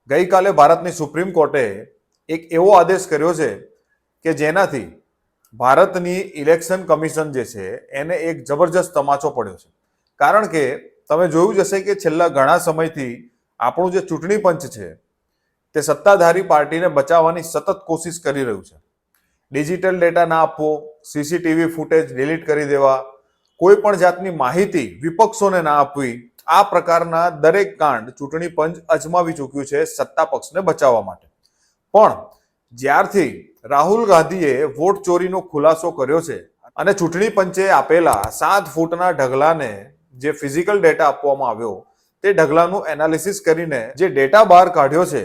ગઈકાલે ભારતની સુપ્રીમ કોર્ટે એક એવો આદેશ કર્યો છે કે જેનાથી ભારતની ઇલેક્શન કમિશન જે છે એને એક જબરજસ્ત તમાચો પડ્યો છે. કારણ કે તમે જોયું જ હશે કે છેલ્લા ઘણા સમયથી આપણું જે ચૂંટણી પંચ છે તે સત્તાધારી પાર્ટીને બચાવવાની સતત કોશિશ કરી રહ્યું છે. ડિજિટલ ડેટા ના આપવો, સીસીટીવી ફૂટેજ ડિલીટ કરી દેવા, કોઈ પણ જાતની માહિતી વિપક્ષોને ના આપવી, આ પ્રકારના દરેક કાંડ ચૂંટણી પંચ અજમાવી ચૂક્યું છે સત્તા પક્ષને બચાવવા માટે. પણ જ્યારથી રાહુલ ગાંધીએ વોટ ચોરીનો ખુલાસો કર્યો છે અને ચૂંટણી પંચે આપેલા 7 ફૂટના ઢગલાને જે ફિઝિકલ ડેટા આપવામાં આવ્યો તે ઢગલાનું એનાલિસિસ કરીને જે ડેટા બહાર કાઢ્યો છે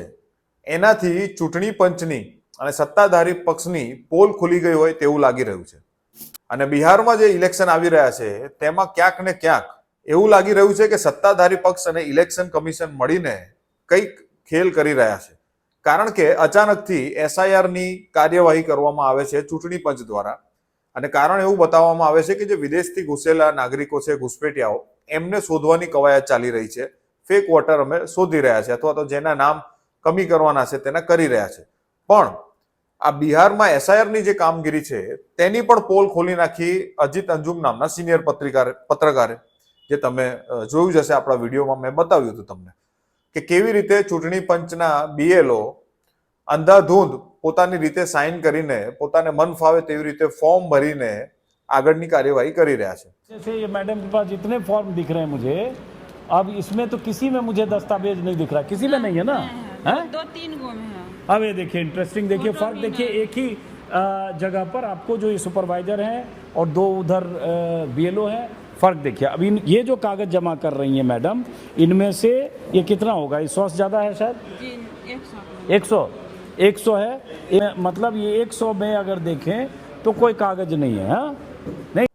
એનાથી ચૂંટણી પંચની અને સત્તાધારી પક્ષની પોલ ખુલી ગઈ હોય તેવું લાગી રહ્યું છે. અને બિહારમાં જે ઇલેક્શન આવી રહ્યા છે તેમાં ક્યાંક ને ક્યાંક એવું લાગી રહ્યું છે કે સત્તાધારી પક્ષ અને ઇલેક્શન કમિશન મળીને કંઈક ખેલ કરી રહ્યા છે. કારણ કે અચાનકથી એસઆઈઆરની કાર્યવાહી કરવામાં આવે છે ચૂંટણી પંચ દ્વારા અને કારણ એવું બતાવવામાં આવે છે કે જે વિદેશથી ઘૂસેલા નાગરિકો છે, ઘૂસપેઠિયાઓ, એમને શોધવાની કવાયત ચાલી રહી છે. ફેક વોટર અમે શોધી રહ્યા છે અથવા તો જેના નામ કમી કરવાના છે તેના કરી રહ્યા છે. પણ આ બિહારમાં એસઆઈઆરની જે કામગીરી છે તેની પણ પોલ ખોલી નાખી અજીત અંજુમ નામના સિનિયર પત્રકારે, જે તમે જોયું જ હશે આપણા વિડીયોમાં મેં બતાવ્યું હતું તમને કે કેવી રીતે ચૂંટણી પંચના બીએલઓ અંધાધૂંધ પોતાની રીતે સાઇન કરીને પોતાને મન ફાવે તેવી રીતે ફોર્મ ભરીને આગળની કાર્યવાહી કરી રહ્યા છે. जैसे ये मैडम के पास जितने फॉर्म दिख रहे हैं मुझे, अब इसमें तो किसी में मुझे दस्तावेज नहीं दिख रहा, किसी में नहीं है ना? हैं? 2-3 गो में है। अब ये देखिए इंटरेस्टिंग, देखिए फर्क देखिए, एक ही जगह पर आपको जो ये सुपरवाइजर हैं और 2 उधर बीएलओ हैं, फर्क देखिए. अब ये जो कागज जमा कर रही हैं मैडम, इनमें से ये कितना होगा? 100 से ज़्यादा है शायद? जी 100 100 है. मतलब ये 100 में अगर देखें तो कोई कागज नहीं है. हाँ नहीं.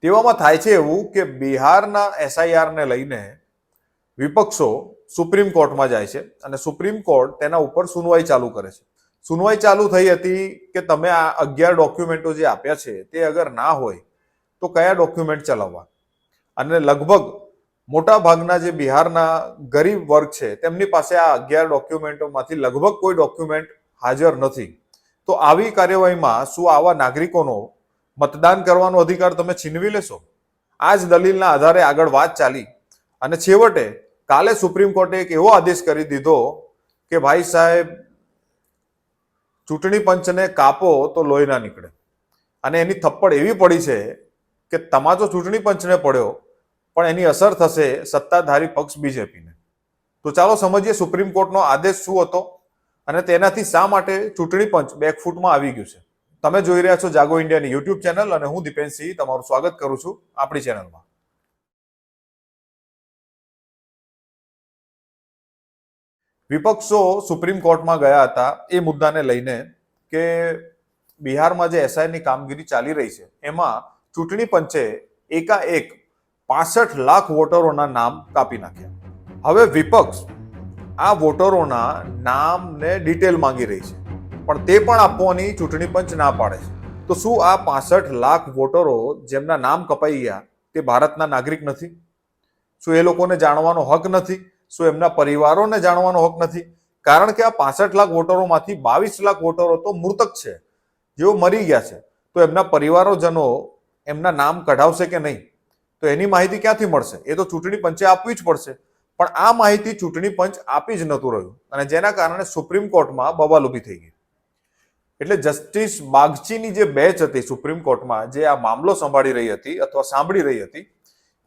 તેવામાં થાય છે એવું કે બિહારના એસઆઈઆરને લઈને વિપક્ષો સુપ્રીમ કોર્ટમાં જાય છે અને સુપ્રીમ કોર્ટ તેના ઉપર સુનવાઈ ચાલુ કરે છે. સુનવાઈ ચાલુ થઈ હતી કે તમે આ 11 ડોક્યુમેન્ટો જે આપ્યા છે તે અગર ના હોય તો કયા ડોક્યુમેન્ટ ચલાવવા. અને લગભગ મોટા ભાગના જે બિહારના ગરીબ વર્ગ છે તેમની પાસે આ 11 ડોક્યુમેન્ટોમાંથી લગભગ કોઈ ડોક્યુમેન્ટ હાજર નથી. તો આવી કાર્યવાહીમાં શું આવા નાગરિકોનો મતદાન કરવાનો અધિકાર તમે છીનવી લેશો? આ જ દલીલના આધારે આગળ વાત ચાલી અને છેવટે કાલે સુપ્રીમ કોર્ટે એક એવો આદેશ કરી દીધો કે ભાઈ સાહેબ, ચૂંટણી પંચને કાપો તો લોહી ના નીકળે. અને એની થપ્પડ એવી પડી છે કે તમાચો ચૂંટણી પંચને પડ્યો પણ એની અસર થશે સત્તાધારી પક્ષ બીજેપીને. તો ચાલો સમજીએ સુપ્રીમ કોર્ટનો આદેશ શું હતો અને તેનાથી શા માટે ચૂંટણી પંચ બેકફૂટમાં આવી ગયું છે. તમે જોઈ રહ્યા છો જાગો ઇન્ડિયાની યુટ્યુબ ચેનલ અને હું દીપેનસિંહ તમારું સ્વાગત કરું છું આપણી ચેનલમાં. વિપક્ષો સુપ્રીમ કોર્ટમાં ગયા હતા એ મુદ્દાને લઈને કે બિહારમાં જે એસઆઈની કામગીરી ચાલી રહી છે એમાં ચૂંટણી પંચે એકાએક 65 લાખ વોટરોના નામ કાપી નાખ્યા. હવે વિપક્ષ આ વોટરોના નામને ડિટેલ માંગી રહી છે પણ તે પણ આપવાની ચૂંટણી પંચ ના પાડે છે. તો શું આ 65 લાખ વોટરો જેમના નામ કપાઈ ગયા તે ભારતના નાગરિક નથી? શું એ લોકોને જાણવાનો હક નથી? શું એમના પરિવારોને જાણવાનો હક નથી? કારણ કે આ 65 લાખ વોટરોમાંથી 22 લાખ વોટરો તો મૃતક છે, જેઓ મરી ગયા છે. તો એમના પરિવારોજનો એમના નામ કઢાવશે કે નહીં? તો એની માહિતી ક્યાંથી મળશે? એ તો ચૂંટણી પંચે આપવી જ પડશે. પણ આ માહિતી ચૂંટણી પંચ આપી જ નહોતું રહ્યું અને જેના કારણે સુપ્રીમ કોર્ટમાં બબાલ ઊભી થઈ ગઈ. એટલે જસ્ટિસ બાગચીની જે બેચ હતી સુપ્રીમ કોર્ટમાં જે આ મામલો સંભાળી રહી હતી અથવા સાંભળી રહી હતી,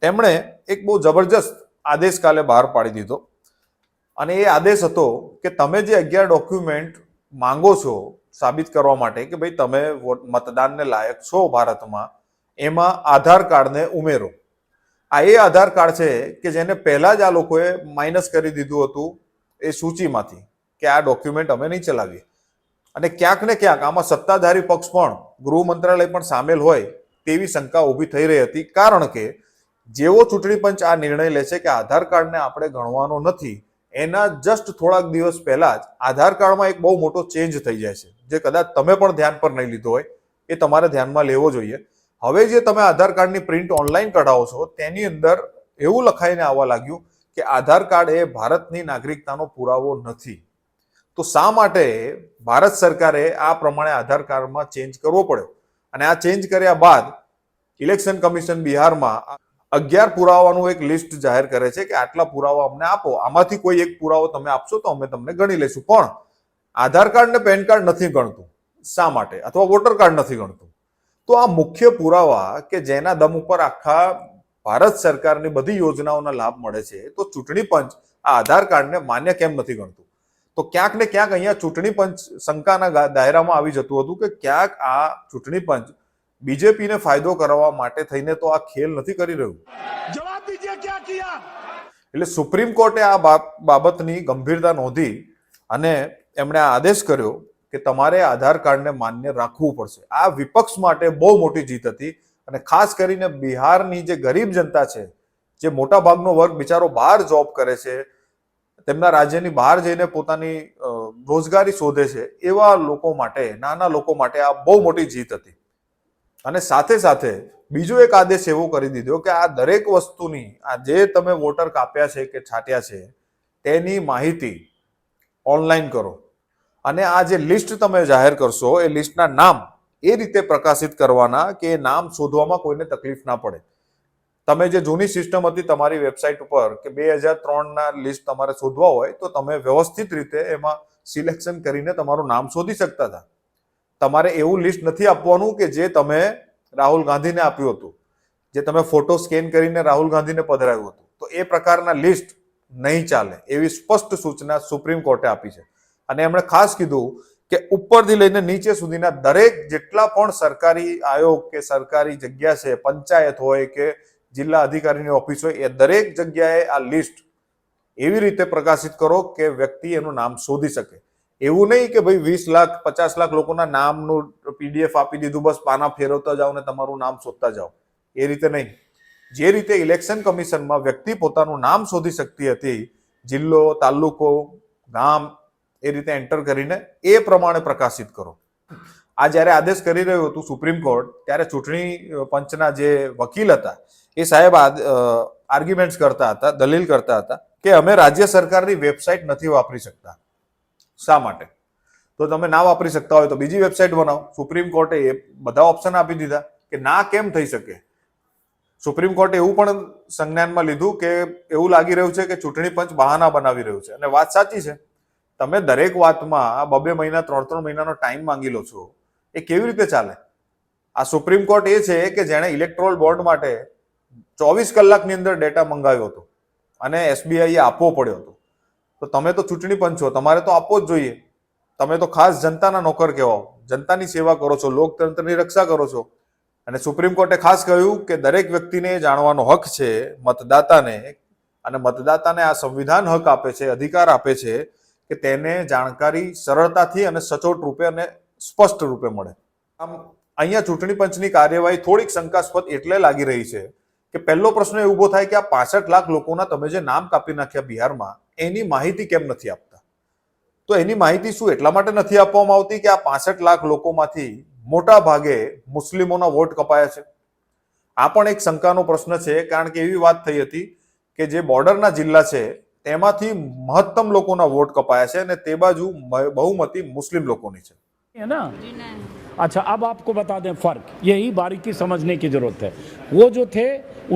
તેમણે એક બહુ જબરજસ્ત આદેશ કાલે બહાર પાડી દીધો. અને એ આદેશ હતો કે તમે જે 11 ડોક્યુમેન્ટ માંગો છો સાબિત કરવા માટે કે ભાઈ તમે મતદાનને લાયક છો ભારતમાં, એમાં આધાર કાર્ડને ઉમેરો. આ એ આધાર કાર્ડ છે કે જેને પહેલા જ આ લોકોએ માઇનસ કરી દીધું હતું એ સૂચિમાંથી કે આ ડોક્યુમેન્ટ અમે નહીં ચલાવીએ. અને ક્યાંક ને ક્યાંક આમાં સત્તાધારી પક્ષ પણ, ગૃહ મંત્રાલય પણ સામેલ હોય તેવી શંકા ઊભી થઈ રહી હતી. કારણ કે જેવો ચૂંટણી પંચ આ નિર્ણય લે છે કે આધાર કાર્ડને આપણે ગણવાનો નથી, એના જસ્ટ થોડાક દિવસ પહેલા જ આધાર કાર્ડમાં એક બહુ મોટો ચેન્જ થઈ જાય છે, જે કદાચ તમે પણ ધ્યાન પર નહીં લીધો હોય, એ તમારે ધ્યાનમાં લેવો જોઈએ. હવે જે તમે આધાર કાર્ડની પ્રિન્ટ ઓનલાઈન કઢાવો છો તેની અંદર એવું લખાઈને આવવા લાગ્યું કે આધાર કાર્ડ એ ભારતની નાગરિકતાનો પુરાવો નથી. તો શા માટે ભારત સરકારે આ પ્રમાણે આધાર કાર્ડમાં ચેન્જ કરવો પડ્યો? અને આ ચેન્જ કર્યા બાદ ઇલેક્શન કમિશન બિહારમાં 11 પુરાવાનું એક લિસ્ટ જાહેર કરે છે કે આટલા પુરાવા અમને આપો, આમાંથી કોઈ એક પુરાવો તમે આપશો તો અમે તમને ગણી લઈશું. પણ આધાર કાર્ડ ને પેન કાર્ડ નથી ગણતું. શા માટે? અથવા વોટર કાર્ડ નથી ગણતું. તો આ મુખ્ય પુરાવા કે જેના દમ ઉપર આખા ભારત સરકારની બધી યોજનાઓના લાભ મળે છે, તો ચૂંટણી પંચ આ આધાર કાર્ડને માન્ય કેમ નથી ગણતું? તો ક્યાંક ને ક્યાંક અહીંયા ચૂંટણી પંચ શંકાના દાયરામાં આવી જતું હતું કે ક્યાંક આ ચૂંટણી પંચ બીજેપીને ફાયદો કરવા માટે થઈને તો આ ખેલ નથી કરી રહ્યું. જવાબ દીजिए क्या किया? એટલે સુપ્રીમ કોર્ટે આ બાબતની ગંભીરતા નોંધી અને એમણે આ આદેશ કર્યો કે તમારે આધાર કાર્ડને માન્ય રાખવું પડશે. આ વિપક્ષ માટે બહુ મોટી જીત હતી અને ખાસ કરીને બિહારની જે ગરીબ જનતા છે, જે મોટા ભાગનો વર્ગ બિચારો બહાર જોબ કરે છે, તેમના રાજ્યની બહાર જઈને પોતાની રોજગારી શોધે છે, એવા લોકો માટે, નાના લોકો માટે આ બહુ મોટી જીત હતી. અને સાથે સાથે બીજો એક આદેશ એવો કરી દીધો કે આ દરેક વસ્તુની, આ જે તમે વોટર કાપ્યા છે કે છાંટ્યા છે તેની માહિતી ઓનલાઈન કરો અને આ જે લિસ્ટ તમે જાહેર કરશો એ લિસ્ટના નામ એ રીતે પ્રકાશિત કરવાના કે એ નામ શોધવામાં કોઈને તકલીફ ના પડે. તમે જે જૂની સિસ્ટમ હતી તમારી વેબસાઇટ ઉપર કે 2003ના લિસ્ટ તમારે શોધવા હોય તો તમે વ્યવસ્થિત રીતે એમાં સિલેક્શન કરીને તમારું નામ શોધી શકતા હતા. તમારે એવું લિસ્ટ નથી આપવાનું કે જે તમે રાહુલ ગાંધીને આપ્યું હતું, જે તમે ફોટો સ્કેન કરીને રાહુલ ગાંધીને પધરાવ્યું હતું. તો એ પ્રકારના લિસ્ટ નહીં ચાલે એવી સ્પષ્ટ સૂચના સુપ્રીમ કોર્ટે આપી છે. અને એમણે ખાસ કીધું કે ઉપરથી લઈને નીચે સુધીના દરેક જેટલા પણ સરકારી આયોગ કે સરકારી જગ્યા છે, પંચાયત હોય કે જિલ્લા અધિકારીની ઓફિસ હોય, એ દરેક જગ્યાએ આ લિસ્ટ એવી રીતે પ્રકાશિત કરો કે વ્યક્તિ એનું નામ શોધી શકે. એવું નહીં કે ભાઈ 20 લાખ 50 લાખ લોકોના નામનું PDF આપી દીધું, બસ પાના ફેરવતા જાઓ ને તમારું નામ શોધતા જાઓ. એ રીતે નહીં. જે રીતે ઇલેક્શન કમિશનમાં વ્યક્તિ પોતાનું નામ શોધી શકતી હતી, જિલ્લો, તાલુકો, ગામ, એ રીતે એન્ટર કરીને એ પ્રમાણે પ્રકાશિત કરો. આ જ્યારે આદેશ કરી રહ્યું હતું સુપ્રીમ કોર્ટ, ત્યારે ચૂંટણી પંચના જે વકીલ હતા એ સાહેબ આર્ગ્યુમેન્ટ્સ કરતા હતા, દલીલ કરતા હતા કે અમે રાજ્ય સરકારની વેબસાઇટ નથી વાપરી શકતા. શા માટે? તો તમે ના વાપરી શકતા હોય તો બીજી વેબસાઇટ બનાવો. સુપ્રીમ કોર્ટે એ બધા ઓપ્શન આપી દીધા કે ના કેમ થઈ શકે. સુપ્રીમ કોર્ટે એવું પણ સંજ્ઞાનમાં લીધું કે એવું લાગી રહ્યું છે કે ચૂંટણી પંચ બહાના બનાવી રહ્યું છે. અને વાત સાચી છે. તમે દરેક વાતમાં 2 મહિના 3 મહિનાનો ટાઈમ માંગી લો છો, એ કેવી રીતે ચાલે? આ સુપ્રીમ કોર્ટ એ છે કે જેણે ઇલેક્ટોરલ બોન્ડ માટે 24 કલાકની અંદર ડેટા મંગાવ્યો હતો અને SBI એ આપવો પડ્યો હતો. તો તમે તો ચૂંટણી પંચ છો, તમારે તો આપવો જ જોઈએ. તમે તો ખાસ જનતાના નોકર કહેવાઓ, જનતાની સેવા કરો છો, લોકતંત્રની રક્ષા કરો છો. અને સુપ્રીમ કોર્ટે ખાસ કહ્યું કે દરેક વ્યક્તિને જાણવાનો હક છે, મતદાતાને, અને મતદાતાને આ સંવિધાન હક આપે છે, અધિકાર આપે છે કે તેને જાણકારી સરળતાથી અને સચોટ રૂપે અને સ્પષ્ટ રૂપે મળે. આમ અહીંયા ચૂંટણી પંચની કાર્યવાહી થોડીક શંકાસ્પદ એટલે લાગી રહી છે કે પહેલો પ્રશ્ન એ ઉભો થાય કે આ 65 લાખ લોકોના તમે જે નામ કાપી નાખ્યા બિહારમાં, એની માહિતી કેમ નથી આપતા? તો એની માહિતી શું એટલા માટે નથી આપવામાં આવતી કે આ 65 લાખ લોકોમાંથી મોટા ભાગે મુસ્લિમોના વોટ કપાયા છે. આ પણ એક શંકાનો પ્રશ્ન છે, કારણ કે એવી વાત થઈ હતી કે જે બોર્ડરના જિલ્લા છે તેમાંથી મહત્તમ લોકોના વોટ કપાયા છે અને તે બાજુ બહુમતી મુસ્લિમ લોકોની છે. है ना? जी नहीं। अच्छा, अब आपको बता दें फर्क, यही बारीकी समझने की जरूरत है. वो जो थे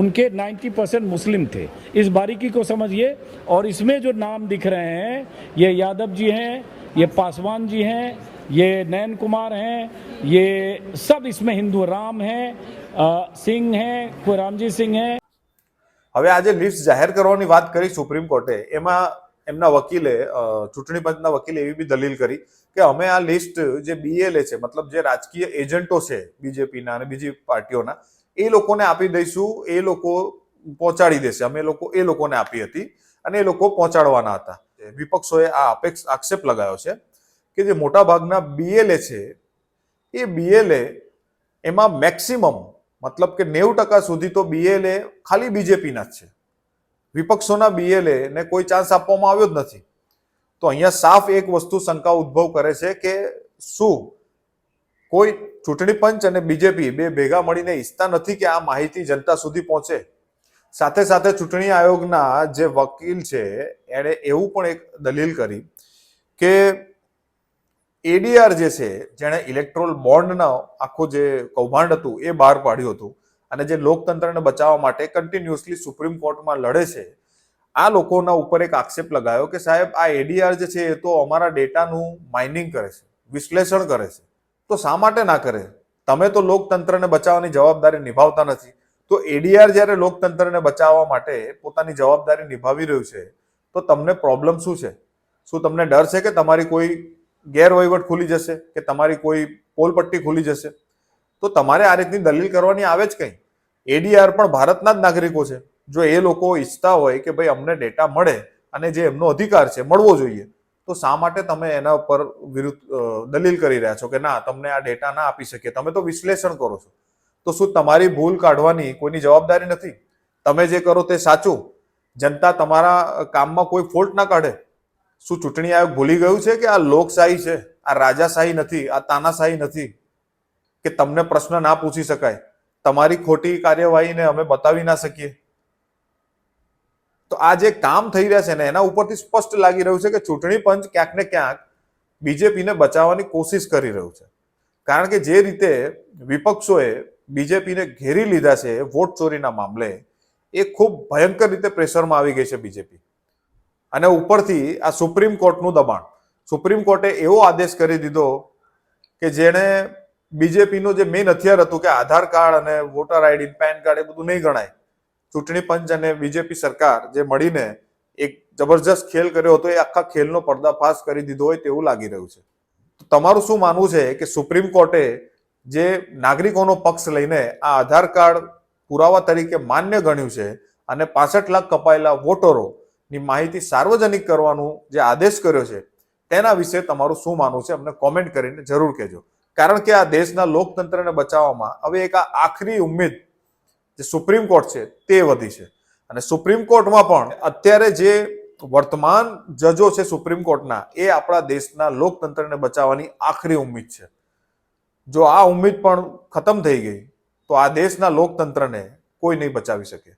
उनके 90% मुस्लिम थे. इस बारीकी को समझिए. और इसमें जो नाम दिख रहे हैं, ये यादव जी हैं, ये पासवान जी हैं, ये नयन कुमार हैं, ये सब इसमें हिंदू, राम हैं, सिंह हैं, कोई रामजी सिंह हैं. હવે આજે લિસ્ટ જાહેર કરવાની વાત કરી સુપ્રીમ કોર્ટે, એમાં એમના વકીલે, ચૂંટણી પંચના વકીલે એવી બી દલીલ કરી કે અમે આ લિસ્ટ જે BLA છે, મતલબ જે રાજકીય એજન્ટો છે બીજેપીના અને બીજી પાર્ટીઓના, એ લોકોને આપી દઈશું, એ લોકો પહોંચાડી દેશે. અમે એ લોકોને આપી હતી અને એ લોકો પહોંચાડવાના હતા. વિપક્ષોએ આ આક્ષેપ લગાવ્યો છે કે જે મોટા ભાગના BLA છે એ BLA એમાં મેક્સિમમ, મતલબ કે 90% સુધી તો BLA ખાલી બીજેપીના જ છે. વિપક્ષોના BLA ને કોઈ ચાન્સ આપવામાં આવ્યો જ નથી. તો અહીંયા સાફ એક વસ્તુ શંકા ઉદ્ભવ કરે છે કે શું કોઈ ચૂંટણી પંચ અને બીજેપી બે ભેગા મળીને ઈચ્છતા નથી કે આ માહિતી જનતા સુધી પહોંચે? સાથે સાથે ચૂંટણી આયોગના જે વકીલ છે એણે એવું પણ એક દલીલ કરી કે એડીઆર જે છે, જેણે ઇલેક્ટ્રોલ બોન્ડનો આખું જે કૌભાંડ હતું એ બહાર પાડ્યું હતું અને જે લોકતંત્રને બચાવવા માટે કન્ટિન્યુઅસલી સુપ્રીમ કોર્ટમાં લડે છે, આ લોકોના ઉપર એક આક્ષેપ લગાયો કે સાહેબ આ એડીઆર જે છે એ તો અમારા ડેટાનું માઇનિંગ કરે છે, વિશ્લેષણ કરે છે, તો શા માટે ના કરે? તમે તો લોકતંત્રને બચાવવાની જવાબદારી નિભાવતા નથી. તો એડીઆર જ્યારે લોકતંત્રને બચાવવા માટે પોતાની જવાબદારી નિભાવી રહ્યું છે, તો તમને પ્રોબ્લેમ શું છે? શું તમને ડર છે કે તમારી કોઈ ગેરવહીવટ ખુલી જશે, કે તમારી કોઈ પોલપટ્ટી ખુલી જશે? તો તમારે આ રીતની દલીલ કરવાની આવે જ કઈ? એડીઆર પણ ભારતના જ નાગરિકો છે. જો એ લોકો ઈચ્છતા હોય કે ભાઈ અમને ડેટા મળે અને જે એમનો અધિકાર છે મળવો જોઈએ, તો શા માટે તમે એના ઉપર વિરુદ્ધ દલીલ કરી રહ્યા છો કે ના તમને આ ડેટા ના આપી શકીએ? તમે તો વિશ્લેષણ કરો છો. તો શું તમારી ભૂલ કાઢવાની કોઈની જવાબદારી નથી? તમે જે કરો તે સાચું, જનતા તમારા કામમાં કોઈ ફોલ્ટ ના કાઢે? શું ચૂંટણી આયોગ ભૂલી ગયું છે કે આ લોકશાહી છે, આ રાજાશાહી નથી, આ તાનાશાહી નથી કે તમને પ્રશ્ન ના પૂછી શકાય? તમારી ખોટી કાર્યવાહીને અમે બતાવી ના શકીએ? તો આ જે કામ થઈ રહ્યા છે ને એના ઉપરથી સ્પષ્ટ લાગી રહ્યું છે કે ચૂંટણી પંચ ક્યાંક ને ક્યાંક બીજેપીને બચાવવાની કોશિશ કરી રહ્યું છે. કારણ કે જે રીતે વિપક્ષોએ બીજેપીને ઘેરી લીધા છે વોટ ચોરીના મામલે, એ ખૂબ ભયંકર રીતે પ્રેશરમાં આવી ગઈ છે બીજેપી. અને ઉપરથી આ સુપ્રીમ કોર્ટનું દબાણ. સુપ્રીમ કોર્ટે એવો આદેશ કરી દીધો કે જેણે બીજેપીનું જે મેઇન હથિયાર હતું કે આધાર કાર્ડ અને વોટર આઈડી, પેન કાર્ડ, એ બધું નહીં ગણાય. ચૂંટણી પંચ અને બીજેપી સરકાર જે મળીને એક જબરજસ્ત ખેલ કર્યો હતો, એ આખા ખેલનો પર્દાફાશ કરી દીધો હોય તેવું લાગી રહ્યું છે. તો તમારું શું માનવું છે કે સુપ્રીમ કોર્ટે જે નાગરિકોનો પક્ષ લઈને આ આધાર કાર્ડ પુરાવા તરીકે માન્ય ગણ્યું છે અને 65 લાખ કપાયેલા વોટરોની માહિતી સાર્વજનિક કરવાનો જે આદેશ કર્યો છે, તેના વિશે તમારું શું માનવું છે? અમને કોમેન્ટ કરીને જરૂર કહેજો. કારણ કે આ દેશના લોકતંત્રને બચાવવામાં હવે એક આ આખરી ઉમ્મીદ જે સુપ્રીમ કોર્ટ છે તે વધી છે. અને સુપ્રીમ કોર્ટમાં પણ અત્યારે જે વર્તમાન જજો છે સુપ્રીમ કોર્ટના, એ આપણા દેશના લોકતંત્રને બચાવવાની આખરી ઉમ્મીદ છે. જો આ ઉમ્મીદ પણ ખતમ થઈ ગઈ તો આ દેશના લોકતંત્રને કોઈ નહીં બચાવી શકે.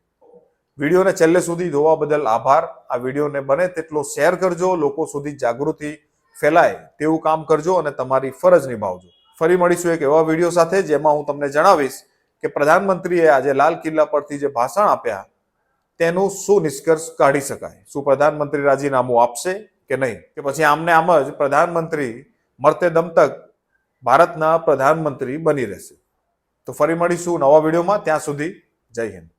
વિડીયોને છેલ્લે સુધી જોવા બદલ આભાર. આ વિડીયોને બને તેટલો શેર કરજો, લોકો સુધી જાગૃતિ ફેલાય તેવું કામ કરજો અને તમારી ફરજ નિભાવજો. ફરી મળીશું એક એવા વિડીયો સાથે જેમાં હું તમને જણાવીશ કે પ્રધાનમંત્રીએ આજે લાલ કિલ્લા પરથી જે ભાષણ આપ્યા તેનું શું નિષ્કર્ષ કાઢી શકાય. શું પ્રધાનમંત્રી રાજીનામું આપશે કે નહીં, કે પછી આમને આમ જ પ્રધાનમંત્રી મરતે દમ તક ભારતના પ્રધાનમંત્રી બની રહેશે? તો ફરી મળીશું નવા વિડીયોમાં. ત્યાં સુધી જય હિન્દ.